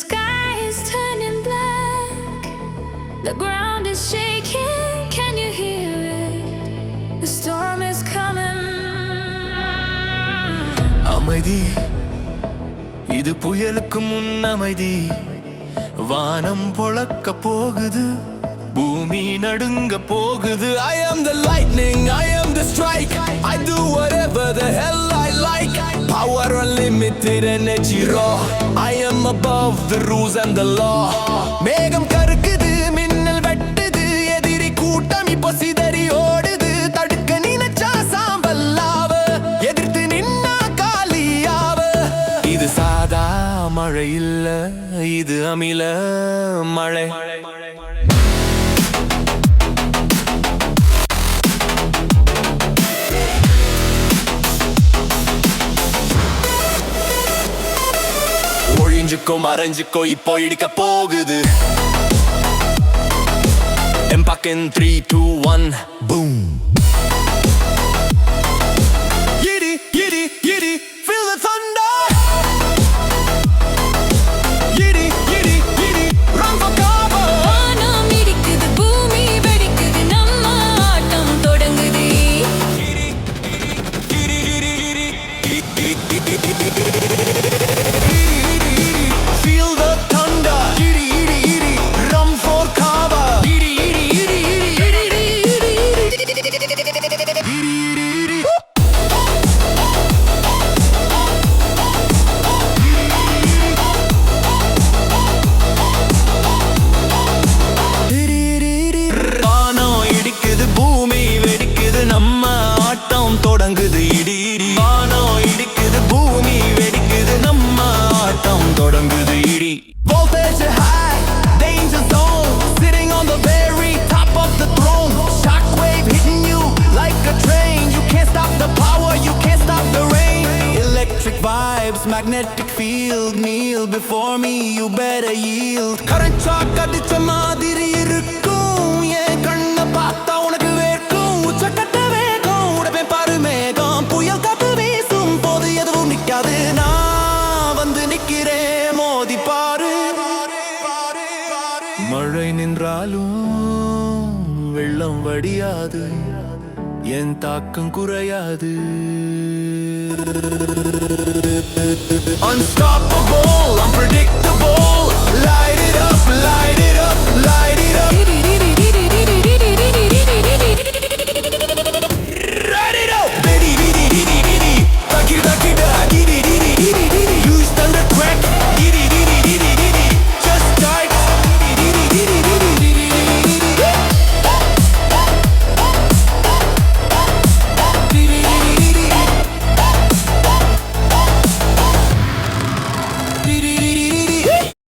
sky is turning black. The ground is shaking, can you hear it? The storm is coming. அமைதி, இது புயலுக்கு முன் அமைதி. வானம் பொளக்க போகுது, பூமி நடுங்க போகுது. I am the lightning, I am the strike. I do whatever the hell I like. Power unlimited, energy raw. I am above the rules and the law. மேகம் கருக்குது, மின்னல் வெட்டுது, எதிரி கூட்டம் இப்போ சிதறி ஓடுது. தடுக்க நினைச்சா சாம்பல்லாவ, எதிர்த்து நின்னா காலியாவ. இது சாதா மழை இல்ல, இது அமில மழை. ஒழிஞ்சுக்கோ மறைஞ்சுக்கோ இப்போ இடிக்க போகுது. எம்பாக்கின் 3, 2, 1 boom. இடி இடி இடி feel the thunder. இடி இடி இடி run for cover. வானம் இடிக்குது, பூமி வெடிக்குது, நம்ம ஆட்டம் தொடங்குது. இடி இடி இடி இடி இடி feel the thunder. இடி இடி இடி run for cover. இடி இடி இடி இடி இடி வானம் இடிக்குது, பூமி வெடிக்குது, நம்ம ஆட்டம் தொடங்குது. இடி இடி வானம் இடிக்குது, பூமி வெடிக்குது, நம்ம ஆட்டம் தொடங்குது. இடி voltage high, danger zone, sitting on the very top of the throne. Shockwave hitting you like a train. You can't stop the power, you can't stop the rain. Electric vibes, magnetic field, kneel before me, you better yield. Current shock அடிச்ச மாதிரி இருக்கும், என் கண்ணை பார்த்தா உனக்கு வேர்க்கும். உச்சக்கட்ட வேகம் உடவே பாரு மேகம், புயல் காத்து வீசும் போது எதுவும் நிக்காது. நான் வந்து நிக்கிறேன், மோதி பாரு. மழை நின்றாலும் வெள்ளம் வடியாது, என் தாக்கம் குறையாது. Unstoppable, unpredictable.